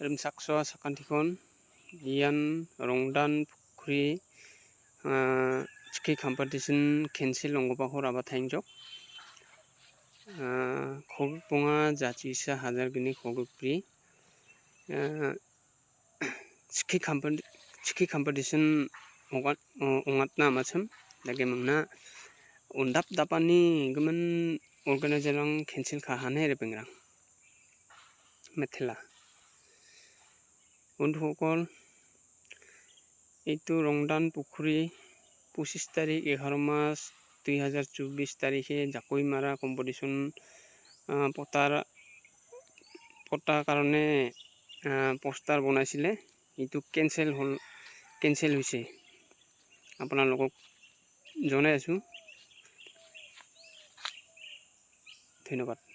rimsakso sakantikon ian rongdan pukri ski competition cancel ongba horaba thaingjok khogpunga jachisa hajar gini khogpri ski competition ongatna amacham dage mangna undap dapani gaman organizer rang cancel kha hane rebengrang methila বন্ধুসকল এইটো ৰংদান পুখুৰী 25 তাৰিখ 11 March 2024 তাৰিখে জাকৈ মাৰা competition পতাৰ কাৰণে poster বনাইছিলে এইটো কেনসেল হৈছে আপোনালোকক জনাই আছো ধন্যবাদ।